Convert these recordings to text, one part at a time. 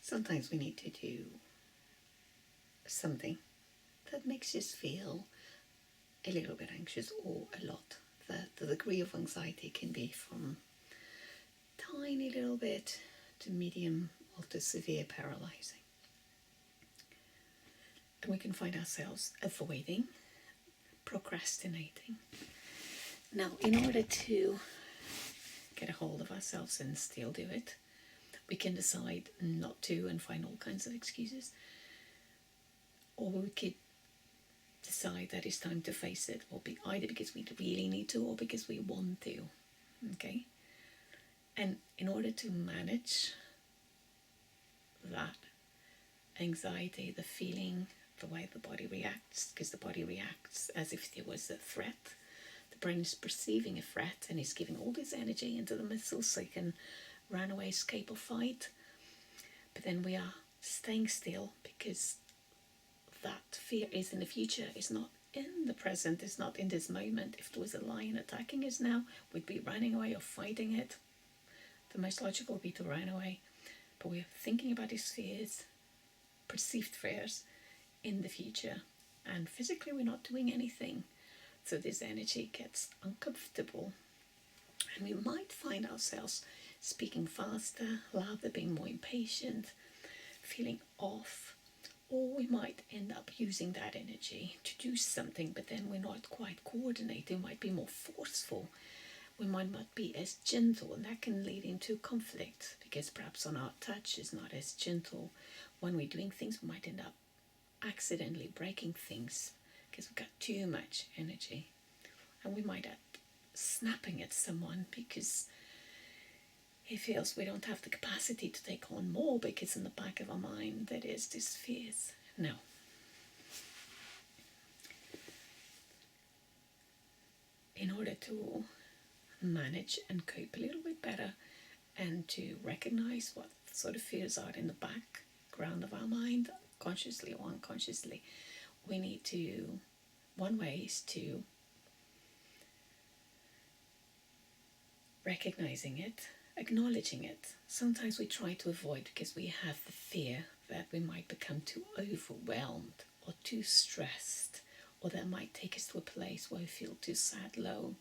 Sometimes we need to do something that makes us feel a little bit anxious or a lot. The degree of anxiety can be from tiny little bit to medium or to severe paralyzing. And we can find ourselves avoiding, procrastinating. Now, in order to get a hold of ourselves and still do it, we can decide not to and find all kinds of excuses. Or we could decide that it's time to face it, or either because we really need to or because we want to. Okay? And in order to manage that anxiety, the feeling, the way the body reacts, because the body reacts as if there was a threat. The brain is perceiving a threat and is giving all this energy into the muscles so you can run away, escape, or fight. But then we are staying still because that fear is in the future, it's not in the present, it's not in this moment. If there was a lion attacking us now, we'd be running away or fighting it. The most logical would be to run away. But we're thinking about these fears, perceived fears, in the future. And physically we're not doing anything. So this energy gets uncomfortable. And we might find ourselves speaking faster, louder, being more impatient, feeling off. Or we might end up using that energy to do something, but then we're not quite coordinated. We might be more forceful. We might not be as gentle, and that can lead into conflict because perhaps on our touch is not as gentle. When we're doing things, we might end up accidentally breaking things because we've got too much energy. And we might end up snapping at someone because he feels we don't have the capacity to take on more because in the back of our mind there is this fears. No. In order to manage and cope a little bit better and to recognize what sort of fears are in the background of our mind, consciously or unconsciously, we need to, one way is to recognizing it, acknowledging it. Sometimes we try to avoid because we have the fear that we might become too overwhelmed or too stressed, or that might take us to a place where we feel too sad, low,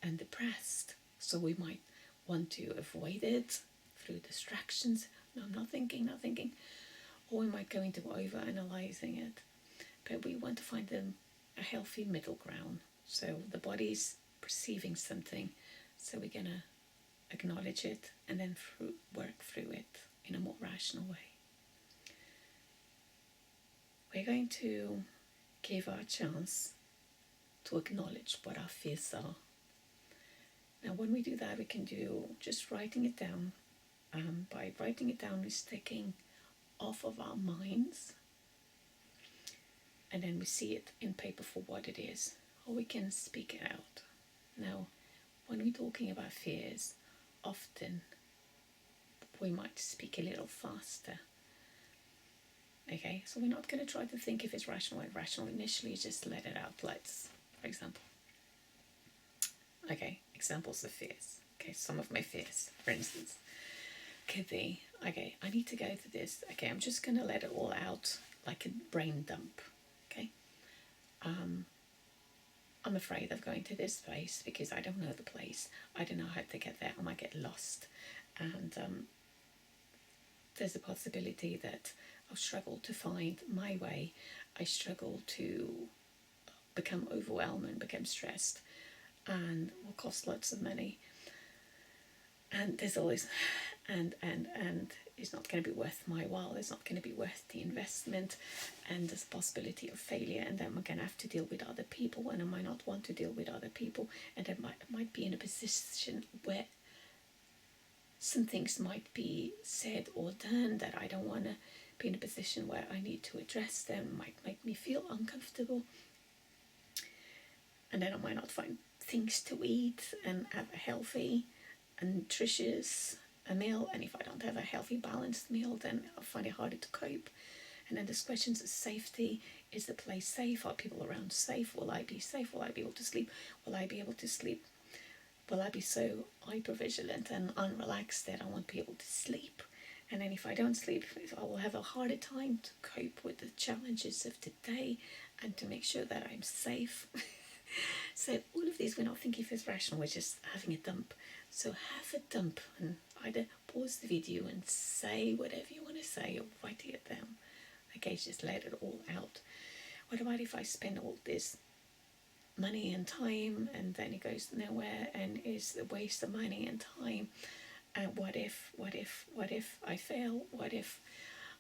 and depressed. So we might want to avoid it through distractions. No, I'm not thinking. Or we might go into over-analyzing it. But we want to find a healthy middle ground. So the body's perceiving something, so we're going to acknowledge it and then work through it in a more rational way. We're going to give our chance to acknowledge what our fears are. Now, when we do that, we can do just writing it down. By writing it down, we're taking off of our minds, and then we see it in paper for what it is, or we can speak it out. Now, when we're talking about fears, often we might speak a little faster. Okay, so we're not going to try to think if it's rational or irrational. Initially, just let it out. Let's, for example. Okay, examples of fears. Okay, some of my fears, for instance, could be, okay, I need to go to this. Okay, I'm just going to let it all out like a brain dump. Okay, I'm afraid of going to this place because I don't know the place. I don't know how to get there. I might get lost. And there's a possibility that I'll struggle to find my way. I struggle to become overwhelmed and become stressed, and will cost lots of money. And there's always, and it's not going to be worth my while. It's not going to be worth the investment, and there's a possibility of failure. And then we're going to have to deal with other people, and I might not want to deal with other people, and I might be in a position where some things might be said or done that I don't want to be in a position where I need to address them. It might make me feel uncomfortable, and then I might not find things to eat and have a healthy and nutritious a meal. And if I don't have a healthy, balanced meal, then I'll find it harder to cope. And then there's questions of safety. Is the place safe? Are people around safe? Will I be safe? Will I be able to sleep? Will I be able to sleep? Will I be so hypervigilant and unrelaxed that I won't be able to sleep? And then if I don't sleep, I will have a harder time to cope with the challenges of today and to make sure that I'm safe. So all of these, we're not thinking if it's rational, we're just having a dump. So have a dump and either pause the video and say whatever you want to say or write it down. Okay, just let it all out. What about if I spend all this money and time and then it goes nowhere and is a waste of money and time? And what if I fail? What if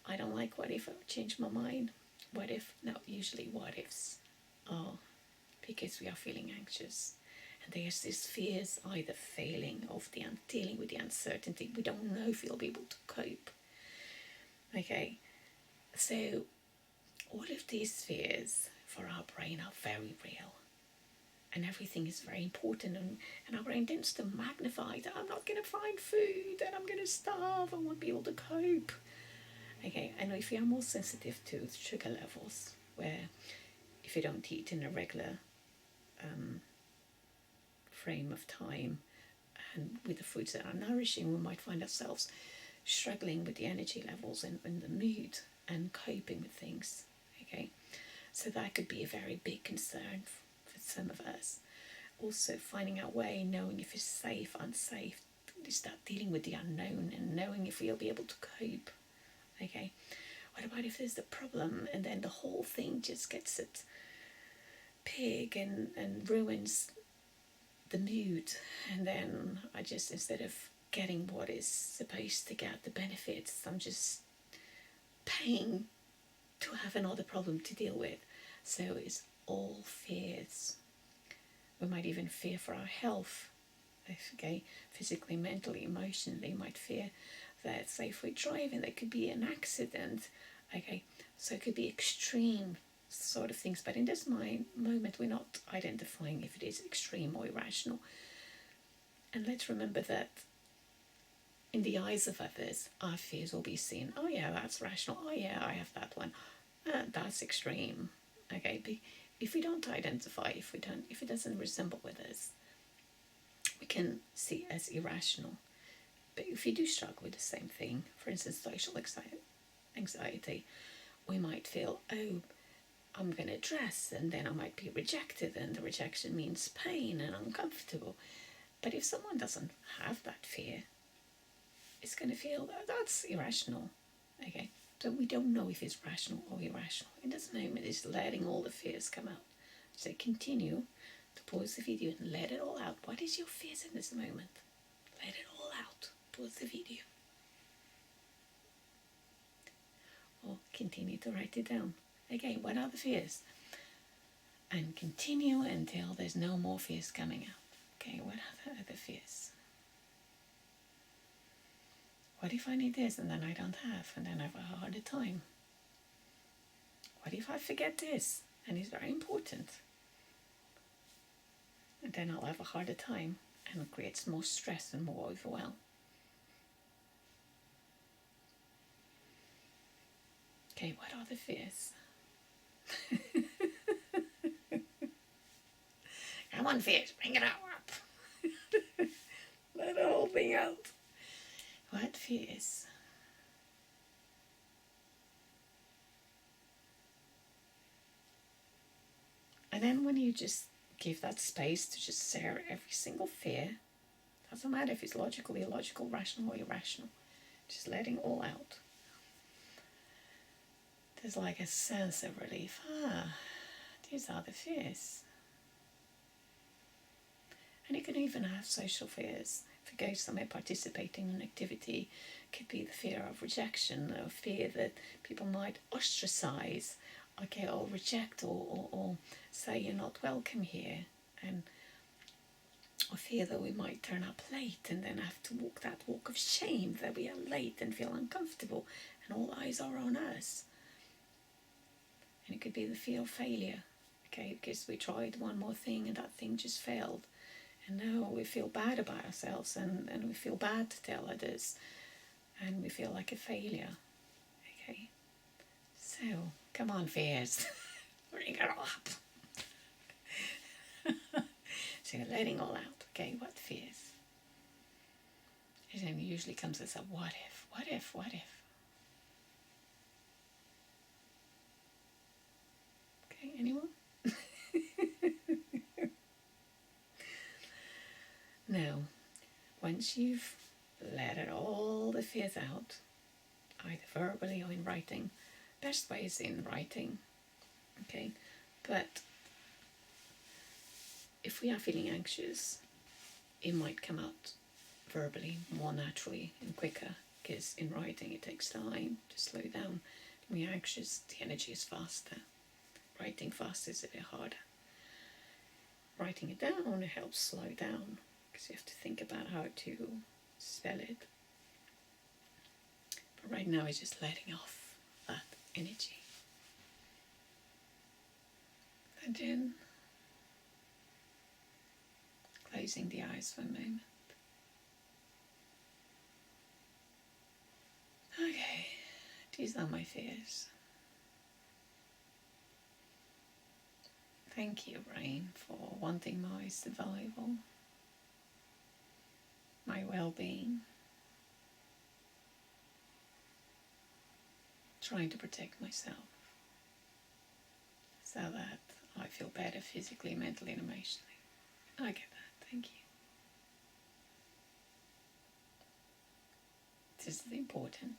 I don't like? What if I change my mind? What if? No, usually what ifs are because we are feeling anxious. And there's this fears either failing of dealing with the uncertainty. We don't know if we'll be able to cope. Okay, so all of these fears for our brain are very real. And everything is very important, and our brain tends to magnify that I'm not going to find food and I'm going to starve, I won't be able to cope. Okay, I know if you are more sensitive to sugar levels, where if you don't eat in a regular frame of time and with the foods that are nourishing, we might find ourselves struggling with the energy levels and the mood and coping with things. Okay, so that could be a very big concern for some of us. Also finding our way, knowing if it's safe, unsafe, to start dealing with the unknown and knowing if we'll be able to cope. Okay, what about if there's a problem and then the whole thing just gets it pig and ruins the mood, and then I just, instead of getting what is supposed to get, the benefits, I'm just paying to have another problem to deal with. So it's all fears. We might even fear for our health, okay, physically, mentally, emotionally. Might fear that, say, if we're driving, there could be an accident. Okay, so it could be extreme sort of things, but in this moment we're not identifying if it is extreme or irrational. And let's remember that in the eyes of others, our fears will be seen. Oh yeah, that's rational. Oh yeah, I have that one. That's extreme. Okay, if we don't identify, if it doesn't resemble with us, we can see it as irrational. But if you do struggle with the same thing, for instance, social anxiety, we might feel, oh, I'm going to dress and then I might be rejected, and the rejection means pain and uncomfortable. But if someone doesn't have that fear, it's going to feel that's irrational. Okay, so we don't know if it's rational or irrational. In this moment, it's letting all the fears come out. So continue to pause the video and let it all out. What is your fears in this moment? Let it all out. Pause the video. Or continue to write it down. Again, what are the fears? And continue until there's no more fears coming out. Okay, what are the other fears? What if I need this and then I don't have, and then I have a harder time? What if I forget this and it's very important? And then I'll have a harder time, and it creates more stress and more overwhelm. Okay, what are the fears? Come on, fears, bring it out. Let the whole thing out. What fears? And then when you just give that space to just share every single fear, doesn't matter if it's logical, illogical, rational or irrational, just letting it all out. There's like a sense of relief. These are the fears. And you can even have social fears. If you go somewhere participating in an activity, it could be the fear of rejection, or fear that people might ostracize, okay, or reject, or say you're not welcome here, and or fear that we might turn up late and then have to walk that walk of shame, that we are late and feel uncomfortable and all eyes are on us. And it could be the fear of failure, okay, because we tried one more thing and that thing just failed. And now we feel bad about ourselves, and we feel bad to tell others, and we feel like a failure. Okay, so come on, fears, bring it all up. So you're letting all out. Okay, what fears? But then it usually comes as a what if, what if, what if. Okay, anyone? Now, once you've let it all the fears out, either verbally or in writing, best way is in writing, okay? But if we are feeling anxious, it might come out verbally more naturally and quicker, because in writing it takes time to slow down. When you're anxious, the energy is faster. Writing fast is a bit harder. Writing it down helps slow down, because you have to think about how to spell it. But right now it's just letting off that energy. And then closing the eyes for a moment. Okay, these are my fears. Thank you, brain, for wanting my survival, my well-being, trying to protect myself so that I feel better physically, mentally, and emotionally. I get that, thank you. This is important.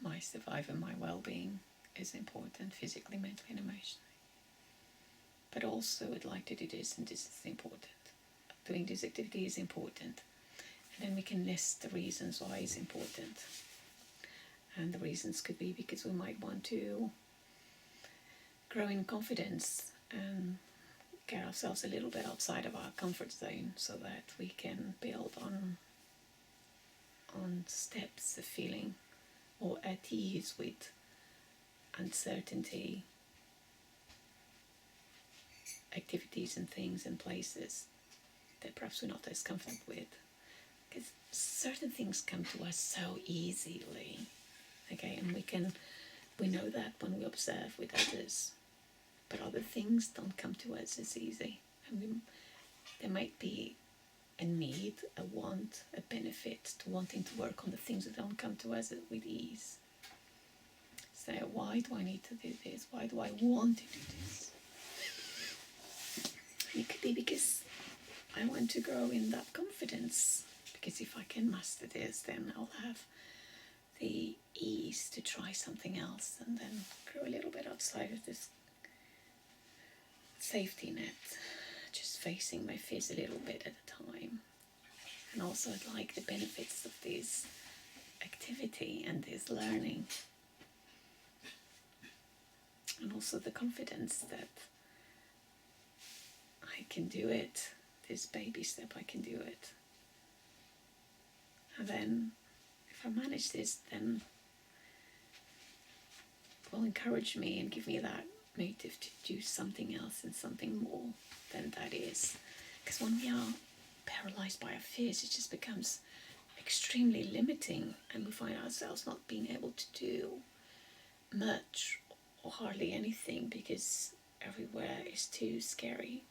My survival, my well-being is important, physically, mentally, and emotionally. But also I'd like to do this, and this is important. Doing this activity is important. And then we can list the reasons why it's important. And the reasons could be because we might want to grow in confidence and get ourselves a little bit outside of our comfort zone so that we can build on steps of feeling more at ease with uncertainty, activities and things and places that perhaps we're not as comfortable with. Because certain things come to us so easily, okay, and we know that when we observe with others, but other things don't come to us as easy, and there might be a need, a want, a benefit to wanting to work on the things that don't come to us with ease. So why do I need to do this? Why do I want to do this? It could be because I want to grow in that confidence, because if I can master this, then I'll have the ease to try something else and then grow a little bit outside of this safety net, just facing my fears a little bit at a time. And also I'd like the benefits of this activity and this learning, and also the confidence that I can do it, this baby step, I can do it. And then if I manage this, then it will encourage me and give me that motive to do something else and something more than that is. Because when we are paralyzed by our fears, it just becomes extremely limiting, and we find ourselves not being able to do much or hardly anything because everywhere is too scary.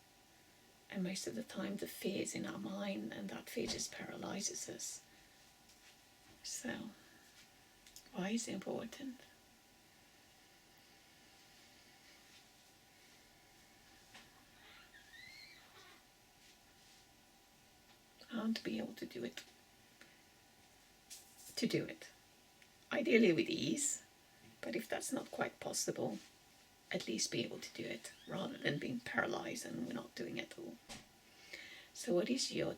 And most of the time the fear is in our mind, and that fear just paralyzes us. So, why is it important? I want to be able to do it. Ideally with ease, but if that's not quite possible, at least be able to do it rather than being paralyzed and we're not doing it at all. So what is your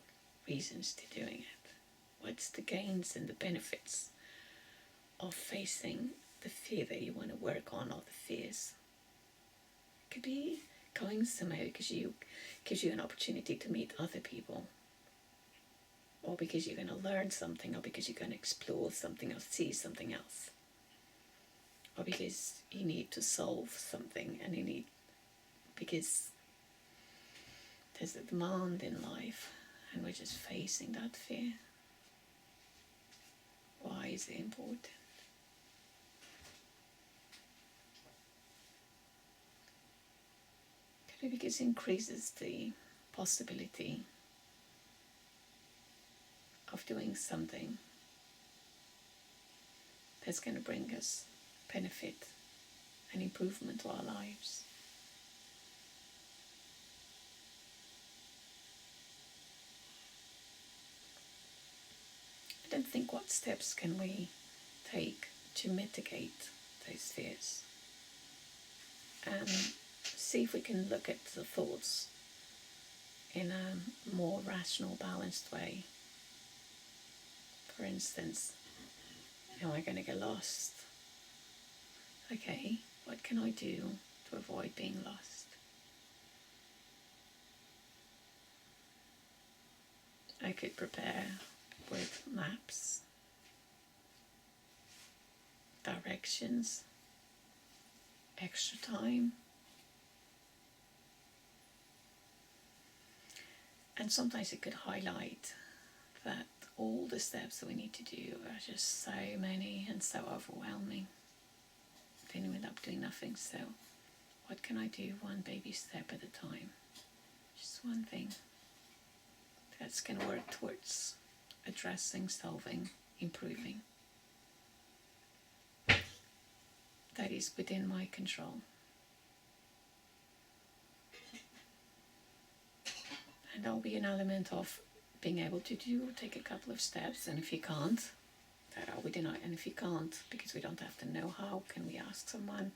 reasons to doing it? What's the gains and the benefits of facing the fear that you want to work on, or the fears? It could be going somewhere because you gives you an opportunity to meet other people, or because you're going to learn something, or because you're going to explore something or see something else, or because you need to solve something and because there's a demand in life and we're just facing that fear. Why is it important? Could be because it increases the possibility of doing something that's going to bring us benefit and improvement to our lives. And then think, what steps can we take to mitigate those fears? And see if we can look at the thoughts in a more rational, balanced way. For instance, am I going to get lost? Okay, what can I do to avoid being lost? I could prepare with maps, directions, extra time. And sometimes it could highlight that all the steps that we need to do are just so many and so overwhelming. Then we end up doing nothing. So what can I do one baby step at a time? Just one thing that's going to work towards addressing, solving, improving. That is within my control. And there'll be an element of being able to take a couple of steps, and if you can't, that are within our, and if you can't, because we don't have the know-how, can we ask someone?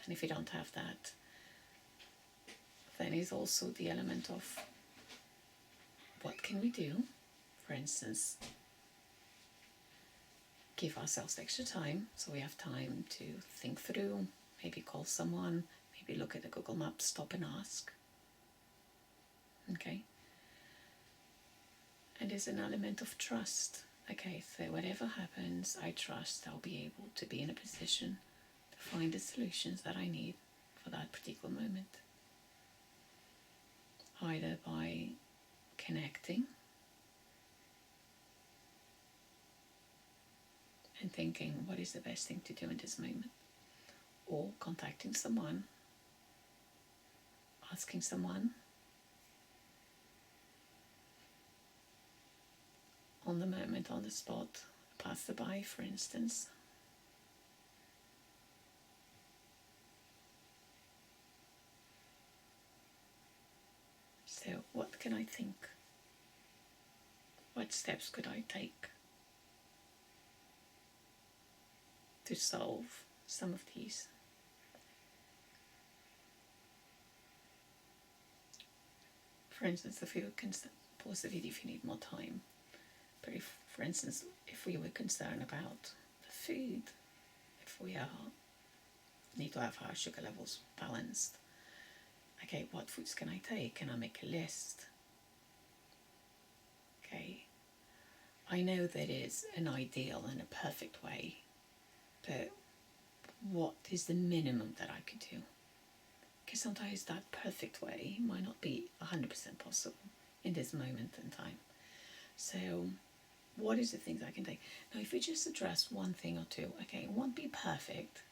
And if you don't have that, then is also the element of what can we do? For instance, give ourselves extra time, so we have time to think through, maybe call someone, maybe look at the Google Maps, stop and ask. Okay? And there's an element of trust. Okay, so whatever happens, I trust I'll be able to be in a position to find the solutions that I need for that particular moment. Either by connecting and thinking, what is the best thing to do in this moment? Or contacting someone, asking someone, on the moment, on the spot, passerby, for instance. So what can I think? What steps could I take to solve some of these? For instance, if you can pause the video if you need more time. But if, for instance, if we were concerned about the food, if we need to have our sugar levels balanced, okay, what foods can I take? Can I make a list? Okay, I know that is an ideal and a perfect way, but what is the minimum that I could do? Because sometimes that perfect way might not be 100% possible in this moment in time. So what is the things I can take? Now, if we just address one thing or two, okay, it won't be perfect,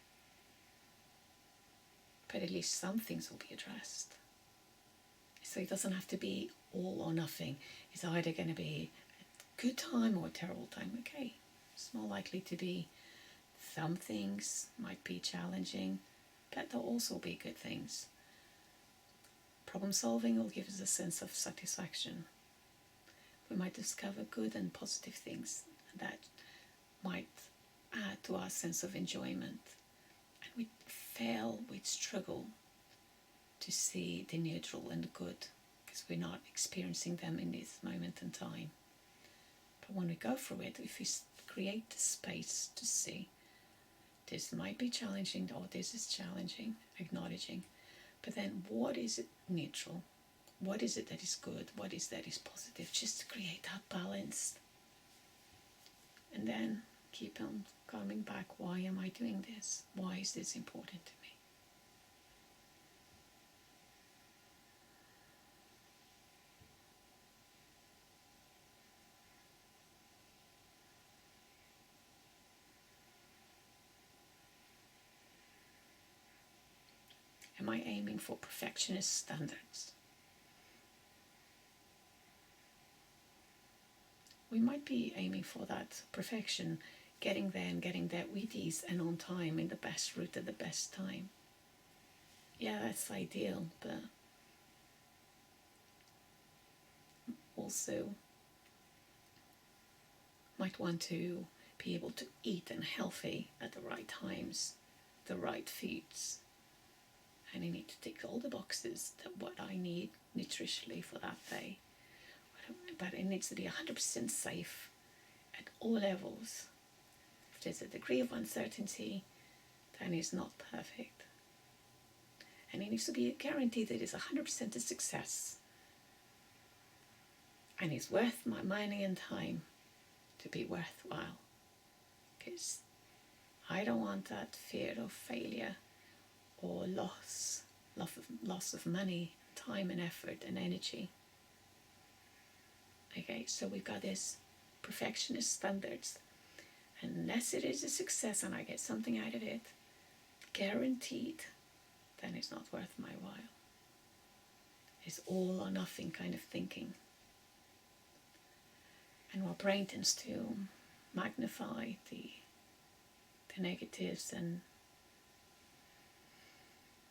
but at least some things will be addressed. So it doesn't have to be all or nothing. It's either going to be a good time or a terrible time. Okay, it's more likely to be some things might be challenging, but there'll also be good things. Problem solving will give us a sense of satisfaction. We might discover good and positive things that might add to our sense of enjoyment. And we'd struggle to see the neutral and the good because we're not experiencing them in this moment in time. But when we go through it, if we create the space to see, this might be challenging or this is challenging, acknowledging, but then what is it neutral? What is it that is good? What is that is positive? Just to create that balance. And then keep on coming back. Why am I doing this? Why is this important to me? Am I aiming for perfectionist standards? we might be aiming for that perfection, getting there and getting there with ease and on time in the best route at the best time. Yeah, that's ideal, but also might want to be able to eat and healthy at the right times, the right foods, and I need to tick all the boxes that what I need nutritionally for that day. But it needs to be 100% safe at all levels. If there's a degree of uncertainty, then it's not perfect. And it needs to be guaranteed that it's 100% a success. And it's worth my money and time to be worthwhile. Because I don't want that fear of failure or loss of money, time and effort and energy. Okay, so we've got this perfectionist standards. Unless it is a success and I get something out of it, guaranteed, then it's not worth my while. It's all or nothing kind of thinking. And our brain tends to magnify the negatives and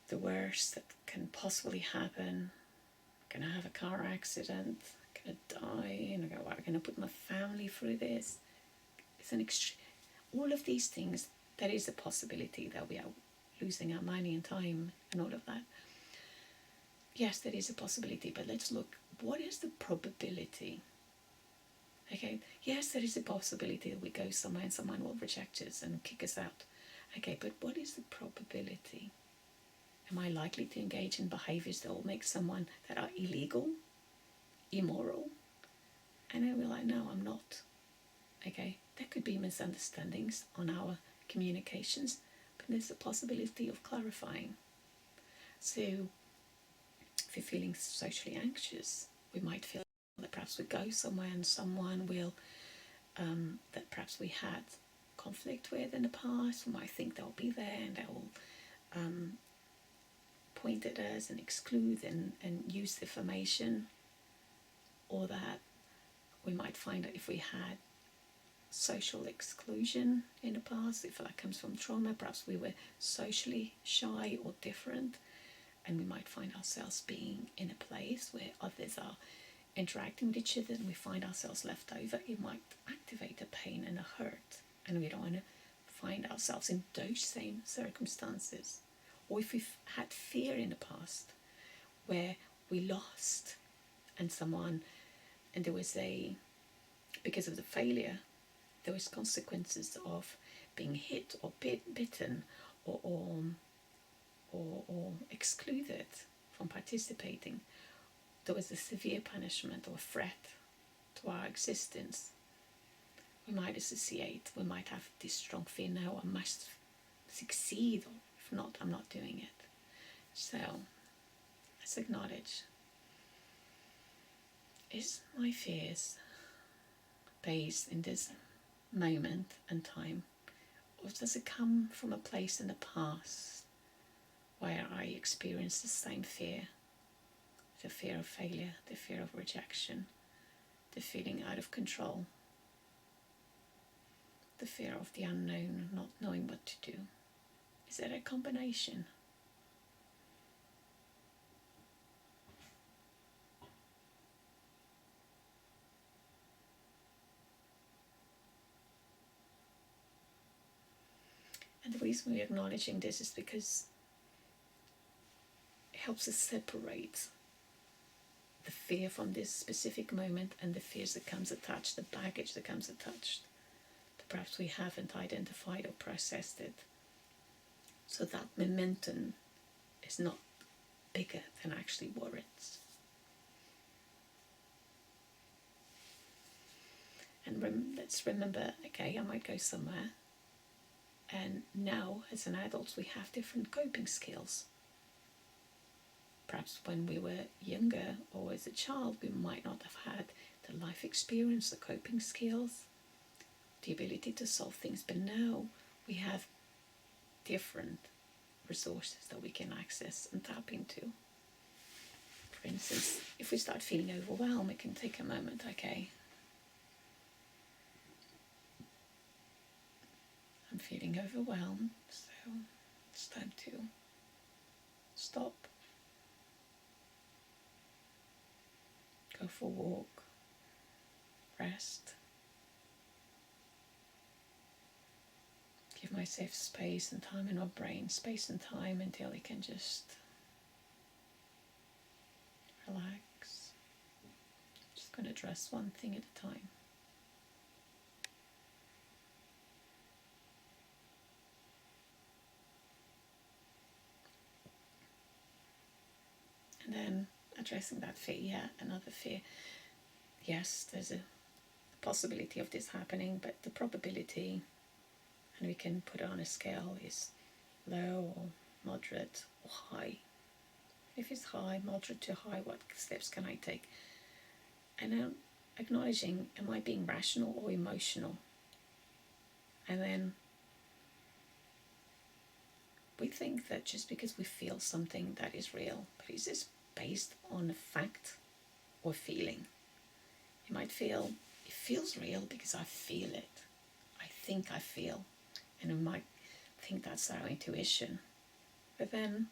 the worst that can possibly happen. I'm going to have a car accident, I'm going to die, and I'm going to put my family through this. It's an all of these things, there is a possibility that we are losing our money and time and all of that. Yes, there is a possibility, but let's look, what is the probability? Okay, yes, there is a possibility that we go somewhere and someone will reject us and kick us out. Okay, but what is the probability? Am I likely to engage in behaviors that will make someone that are illegal, immoral? And then we're like, no, I'm not. Okay, there could be misunderstandings on our communications, but there's a possibility of clarifying. So if you're feeling socially anxious, we might feel that perhaps we go somewhere and someone will, that perhaps we had conflict with in the past, we might think they'll be there and they'll point at us and exclude and use defamation, or that we might find that if we had social exclusion in the past, if that comes from trauma, perhaps we were socially shy or different, and we might find ourselves being in a place where others are interacting with each other and we find ourselves left over. It might activate a pain and a hurt, and we don't want to find ourselves in those same circumstances. Or if we've had fear in the past where we lost and there was because of the failure, there was consequences of being hit or bitten or excluded from participating. There was a severe punishment or threat to our existence. We might associate, we might have this strong fear, no, I must succeed, or if not, I'm not doing it. So let's acknowledge, is my fears based in this moment and time, or does it come from a place in the past where I experienced the same fear? The fear of failure, the fear of rejection, the feeling out of control, the fear of the unknown, not knowing what to do. Is there a combination? And the reason we're acknowledging this is because it helps us separate the fear from this specific moment and the fears that comes attached, the baggage that comes attached, that perhaps we haven't identified or processed it. So that momentum is not bigger than actually warrants. And let's remember, okay, I might go somewhere, and now as an adult we have different coping skills. Perhaps when we were younger or as a child, we might not have had the life experience, the coping skills, the ability to solve things. But now we have different resources that we can access and tap into. For instance, if we start feeling overwhelmed, we can take a moment, okay, feeling overwhelmed, so it's time to stop, go for a walk, rest, give myself space and time in my brain, space and time until I can just relax. Just going to address one thing at a time. And then addressing that fear, yeah, another fear. Yes, there's a possibility of this happening, but the probability, and we can put it on a scale, is low or moderate or high. If it's high, moderate to high, what steps can I take? And then acknowledging, am I being rational or emotional? And then we think that just because we feel something, that is real. But is this based on a fact or feeling? You might feel, it feels real because I feel it. I think I feel. And I might think that's our intuition. But then,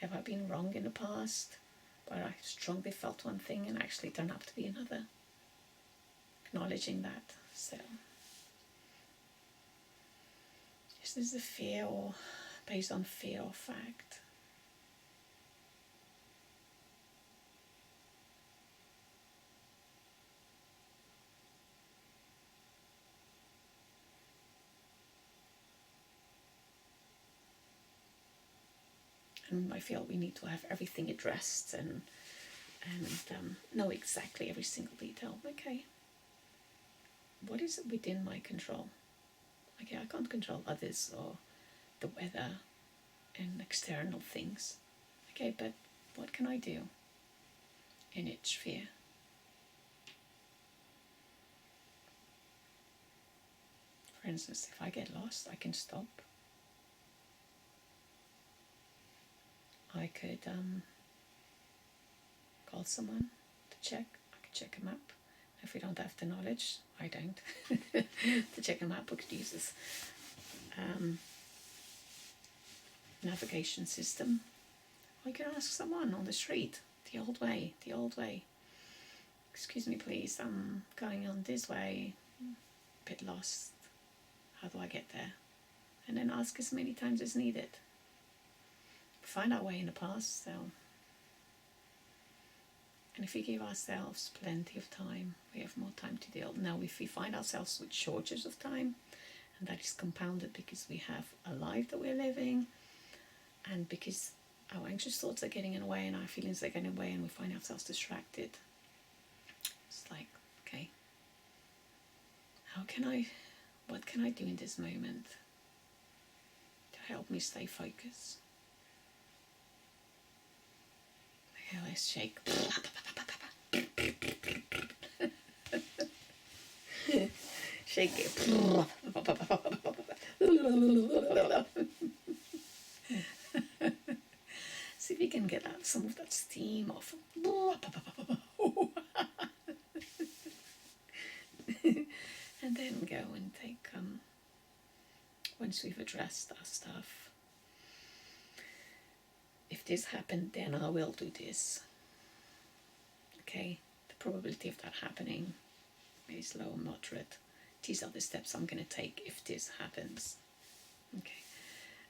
have I been wrong in the past? Where I strongly felt one thing and actually turned out to be another? Acknowledging that. So, is this a fear or based on fear or fact? And I feel we need to have everything addressed and know exactly every single detail. Okay, what is within my control? Okay, I can't control others or the weather and external things. Okay, but what can I do in each sphere? For instance, if I get lost, I can stop. I could call someone to check. I could check a map. If we don't have the knowledge, I don't, to check a map, we could use this navigation system. I could ask someone on the street, the old way. Excuse me, please, I'm going on this way, a bit lost. How do I get there? And then ask as many times as needed. Find our way in the past, so. And if we give ourselves plenty of time, we have more time to deal. Now, if we find ourselves with shortages of time, and that is compounded because we have a life that we're living, and because our anxious thoughts are getting in the way and our feelings are getting in the way, and we find ourselves distracted, it's like, okay, what can I do in this moment to help me stay focused? Okay, let's shake. Shake it. See if we can get out some of that steam off. And then go and take, once we've addressed our stuff, if this happened, then I will do this. Okay, the probability of that happening is low or moderate. These are the steps I'm going to take if this happens. Okay,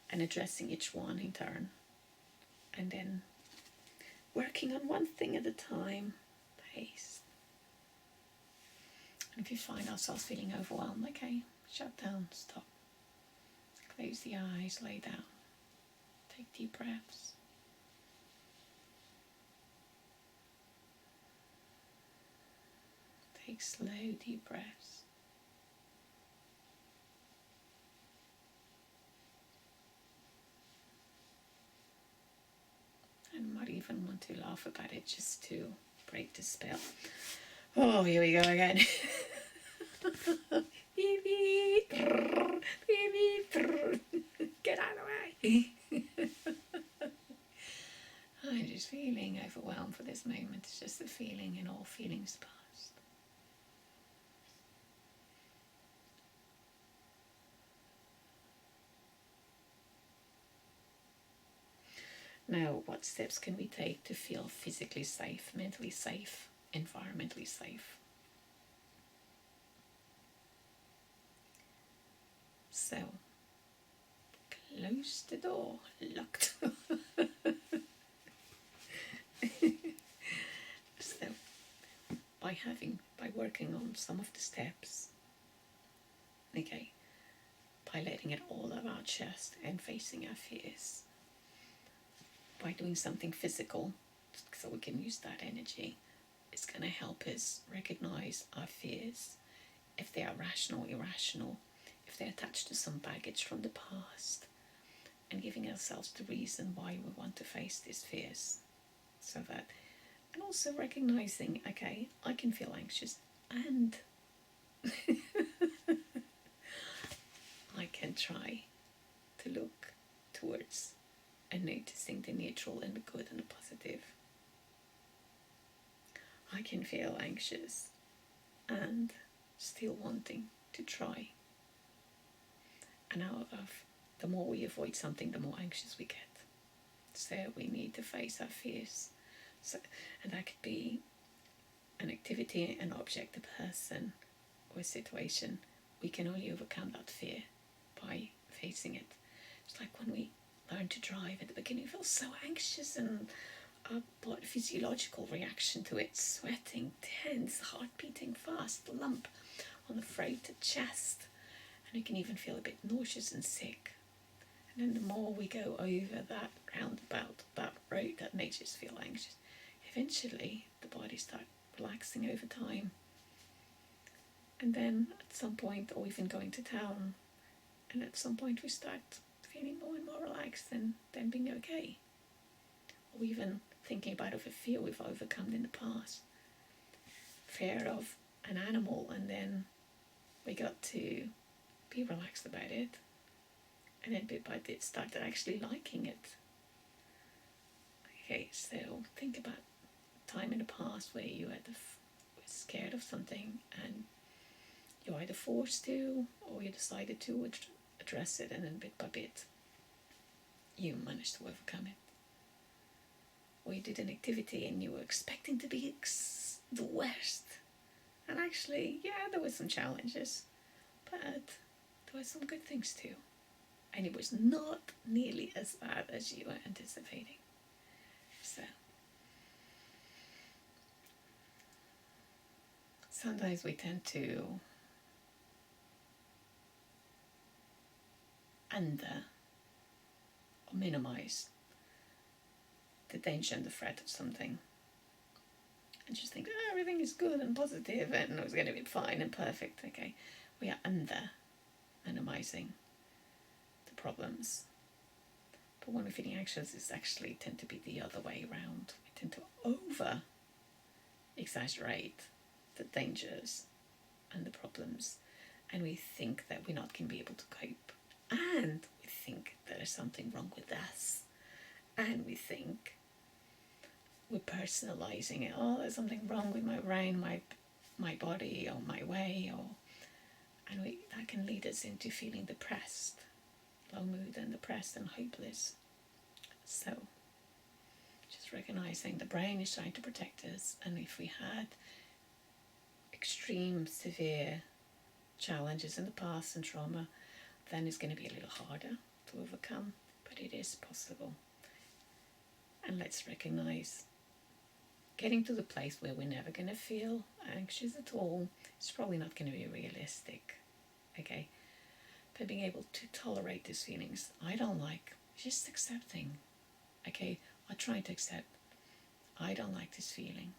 and addressing each one in turn, and then working on one thing at a time, pace. And if you find ourselves feeling overwhelmed, okay, shut down, stop, close the eyes, lay down, take deep breaths. Take slow, deep breaths. And might even want to laugh about it just to break the spell. Oh, here we go again. Get out of the way. I'm just feeling overwhelmed for this moment. It's just a feeling, and all feelings past. Now, what steps can we take to feel physically safe, mentally safe, environmentally safe? So, close the door, locked. So, by working on some of the steps, okay, by letting it all of our chest and facing our fears, by doing something physical so we can use that energy, it's going to help us recognize our fears, if they are rational, irrational, if they're attached to some baggage from the past, and giving ourselves the reason why we want to face these fears. So that, and also recognizing, okay, I can feel anxious and I can try to look towards and noticing the neutral and the good and the positive. I can feel anxious and still wanting to try. And out of the more we avoid something, the more anxious we get. So we need to face our fears. So, and that could be an activity, an object, a person, or a situation. We can only overcome that fear by facing it. It's like when we learn to drive at the beginning, we feel so anxious, and our physiological reaction to it, sweating, tense, heart beating fast, lump on the throat, chest, and you can even feel a bit nauseous and sick. And then the more we go over that roundabout, that road that makes us feel anxious, eventually the body starts relaxing over time. And then at some point, or even going to town, and at some point we start feeling more and more relaxed and then being okay. Or even thinking about a fear we've overcome in the past. Fear of an animal, and then we got to be relaxed about it. And then bit by bit started actually liking it. Okay, so think about time in the past where you were scared of something, and you either forced to or you decided to address it, and then bit by bit you managed to overcome it. Or you did an activity and you were expecting to be the worst, and actually, yeah, there were some challenges, but there were some good things too, and it was not nearly as bad as you were anticipating. So sometimes we tend to under or minimize the danger and the threat of something, and just think, oh, everything is good and positive and it's going to be fine and perfect. Okay, we are under minimizing the problems. But when we're feeling anxious, it's actually tend to be the other way around. We tend to over exaggerate the dangers and the problems, and we think that we're not going to be able to cope, and we think that there's something wrong with us, and we think we're personalizing it. Oh, there's something wrong with my brain, my body, or my way, and that can lead us into feeling depressed, low mood and depressed and hopeless. So just recognizing the brain is trying to protect us, and if we had extreme severe challenges in the past and trauma, then it's going to be a little harder to overcome, but it is possible. And let's recognize getting to the place where we're never going to feel anxious at all is probably not going to be realistic, okay? But being able to tolerate these feelings I don't like, just accepting, okay? I try to accept, I don't like this feeling.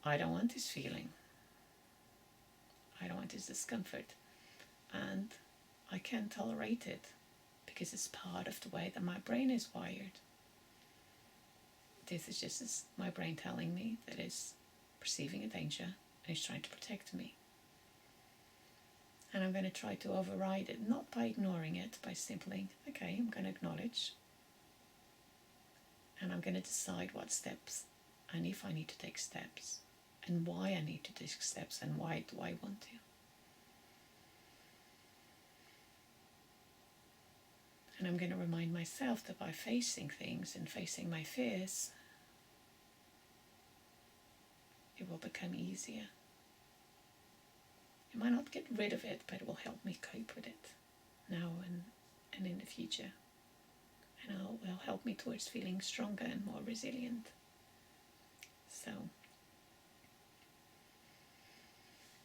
I don't want this feeling. I don't want this discomfort. And I can tolerate it because it's part of the way that my brain is wired. This is just my brain telling me that it's perceiving a danger and it's trying to protect me. And I'm going to try to override it, not by ignoring it, by simply, okay, I'm going to acknowledge, and I'm going to decide what steps and if I need to take steps, and why I need to take steps, and why do I want to. And I'm going to remind myself that by facing things and facing my fears, it will become easier. It might not get rid of it, but it will help me cope with it now and in the future. And it will help me towards feeling stronger and more resilient. So,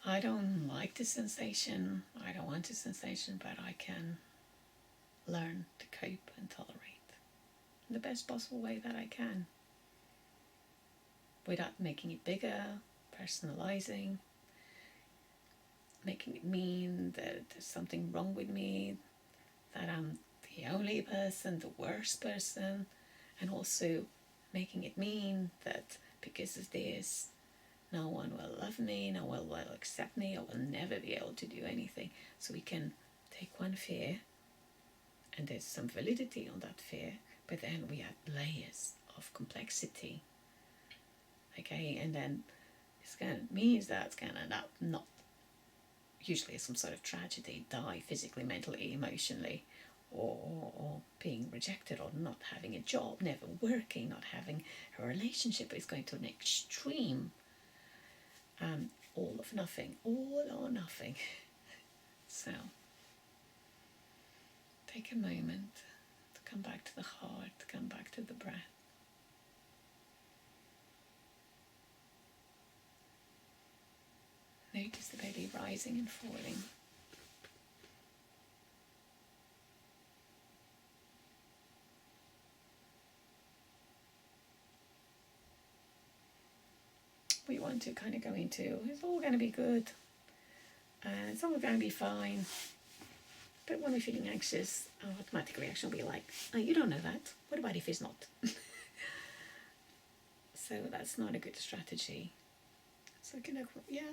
I don't like the sensation, I don't want the sensation, but I can learn to cope and tolerate in the best possible way that I can, without making it bigger, personalizing, making it mean that there's something wrong with me, that I'm the only person, the worst person, and also making it mean that because of this, no one will love me, no one will accept me, I will never be able to do anything. So we can take one fear, and there's some validity on that fear, but then we add layers of complexity. Okay, and then it's going to means that it's going to end up not usually some sort of tragedy, die physically, mentally, emotionally, or being rejected, or not having a job, never working, not having a relationship. Is going to an extreme, all of nothing, all or nothing. So take a moment to come back to the heart, to come back to the breath. Notice the belly rising and falling. We want to kind of go into, it's all going to be good, it's all going to be fine. But when we're feeling anxious, our automatic reaction will be like, oh, you don't know that. What about if it's not? So that's not a good strategy. So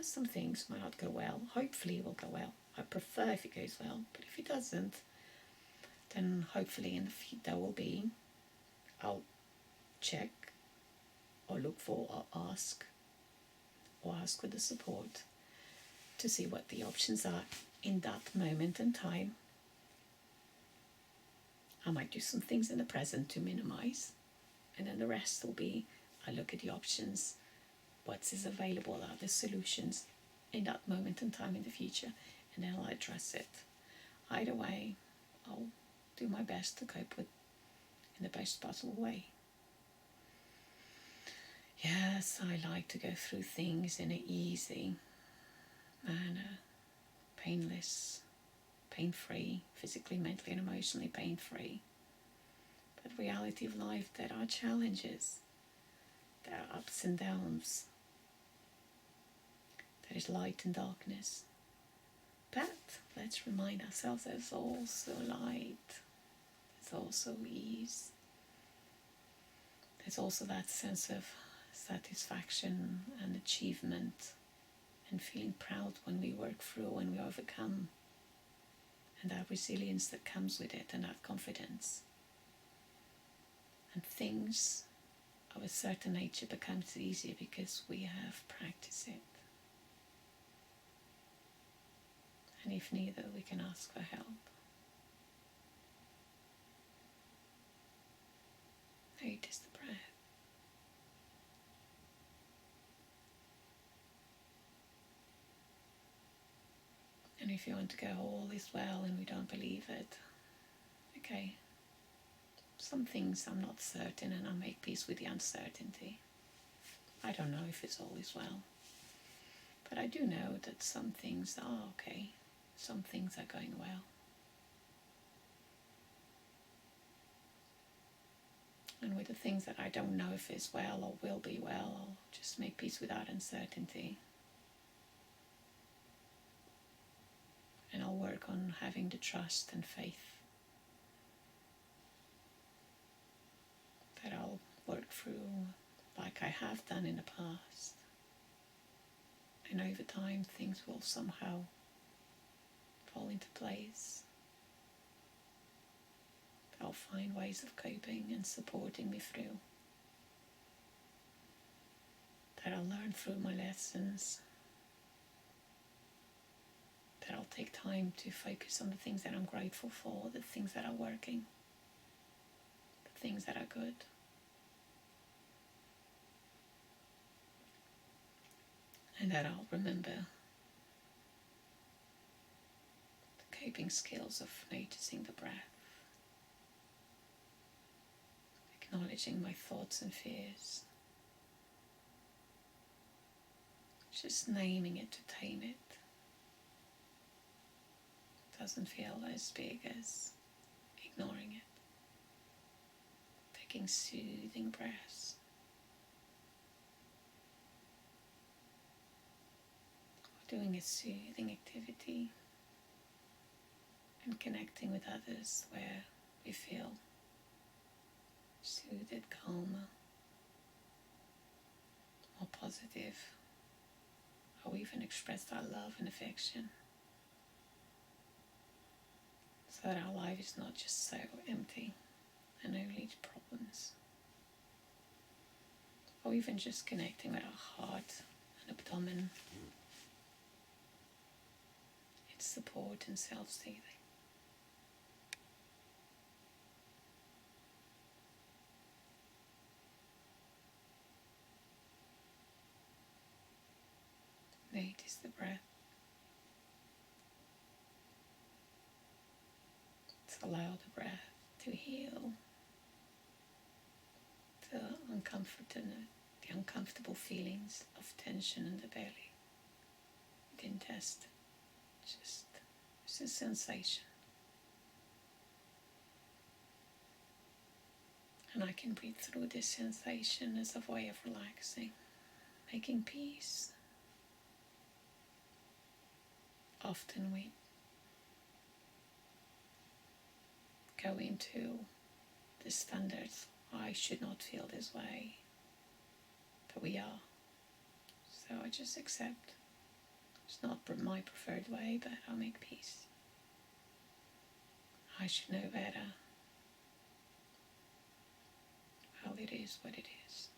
some things might not go well. Hopefully it will go well. I prefer if it goes well. But if it doesn't, then hopefully in the future there will be, I'll check or look for or ask for the support to see what the options are in that moment in time. I might do some things in the present to minimize, and then the rest will be, I look at the options, what is available, are the solutions in that moment in time in the future, and then I'll address it. Either way, I'll do my best to cope with in the best possible way. Yes, I like to go through things in an easy manner, painless, pain-free, physically, mentally and emotionally pain-free. But the reality of life, there are challenges, there are ups and downs, there is light and darkness. But let's remind ourselves there's also light, there's also ease, there's also that sense of satisfaction and achievement and feeling proud when we work through, when we overcome, and that resilience that comes with it, and that confidence. And things of a certain nature becomes easier because we have practiced it. And if neither, we can ask for help. Notice the breath. And if you want to go, all is well, and we don't believe it, okay. Some things I'm not certain, and I'll make peace with the uncertainty. I don't know if it's all is well. But I do know that some things are okay. Some things are going well. And with the things that I don't know if it's well or will be well, I'll just make peace with that uncertainty. And I'll work on having the trust and faith that I'll work through like I have done in the past. And over time things will somehow fall into place. I'll find ways of coping and supporting me through. That I'll learn through my lessons. That I'll take time to focus on the things that I'm grateful for, the things that are working, the things that are good. And that I'll remember the coping skills of noticing the breath, acknowledging my thoughts and fears, just naming it to tame it. Doesn't feel as big as ignoring it. Taking soothing breaths. Doing a soothing activity and connecting with others where we feel soothed, calmer, more positive, or even expressed our love and affection, so that our life is not just so empty and only problems, or even just connecting with our heart and abdomen. It's support and self-soothing. Notice the breath. To allow the breath to heal the uncomfortable feelings of tension in the belly. The intestine. Just it's a sensation. And I can breathe through this sensation as a way of relaxing, making peace. Often we go into the standards. I should not feel this way, but we are. So I just accept. It's not my preferred way, but I'll make peace. I should know better. Well, it is what it is.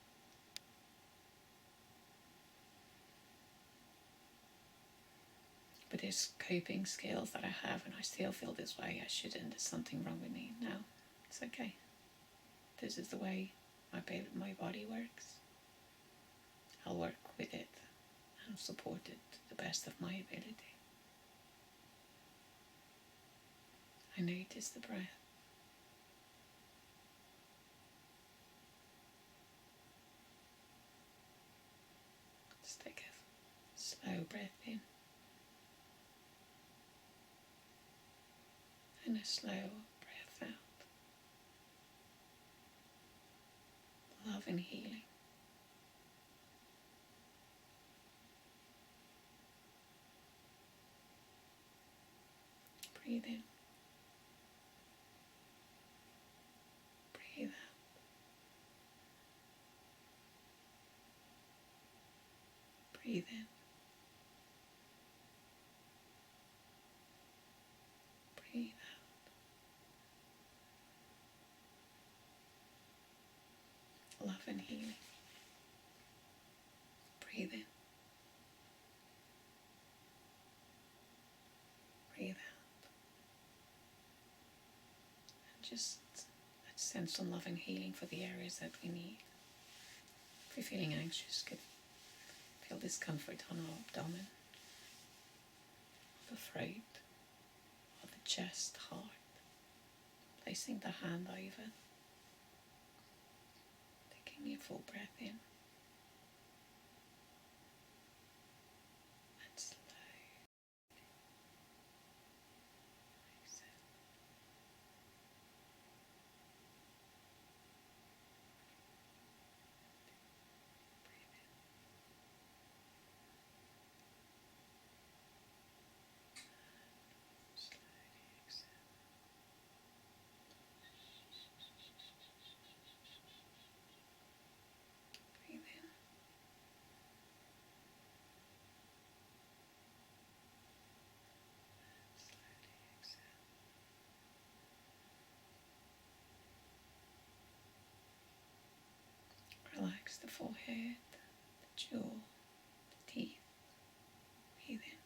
But there's coping skills that I have, and I still feel this way. I shouldn't. There's something wrong with me. No, it's okay. This is the way my body works. I'll work with it and support it to the best of my ability. I notice the breath. Let's take a slow breath in and a slow breath out. Love and healing. Breathe in. Breathe out. Breathe in. Breathe out. Love and healing. Breathe in. Breathe out. And just let's send some love and healing for the areas that we need. If you're feeling anxious, could feel discomfort on our abdomen, the throat, or the chest, heart. Placing the hand over. Taking a full breath in. And slow. Exhale. Breathe in. Slowly exhale. Breathe in. Slowly exhale. Relax the forehead, the jaw, the teeth. Breathe in.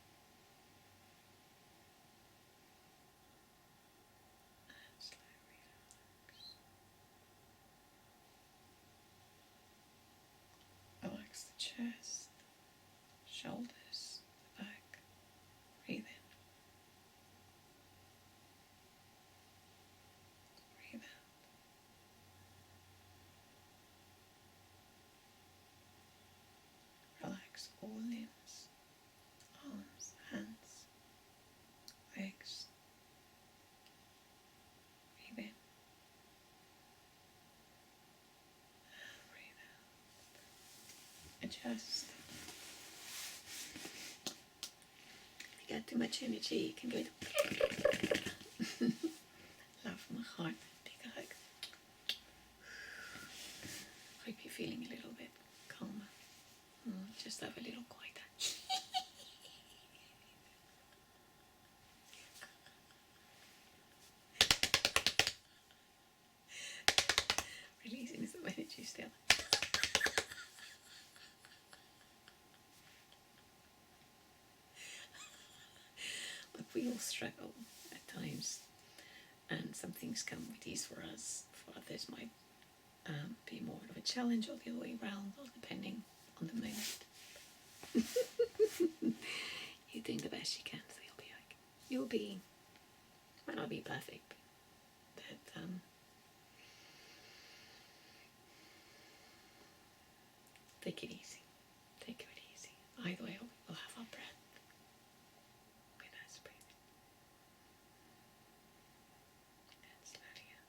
Relax the chest, shoulders, back. Breathe in. Breathe out. Relax all limbs, arms, hands, legs. Breathe in. Breathe out. Adjust. If you got too much energy, you can go to love from the heart. Big hug. Hope you're feeling a little bit calmer. Just have a little quieter. Releasing some energy still. But we all struggle at times, and some things come with ease for us. For others, might be more of a challenge, or the other way around, or depending on the moment. You're doing the best you can, so you'll be okay. You'll be, might not be perfect, but take it easy. Take it easy. Either way, we'll have our breath. With us breathing. And slowly out.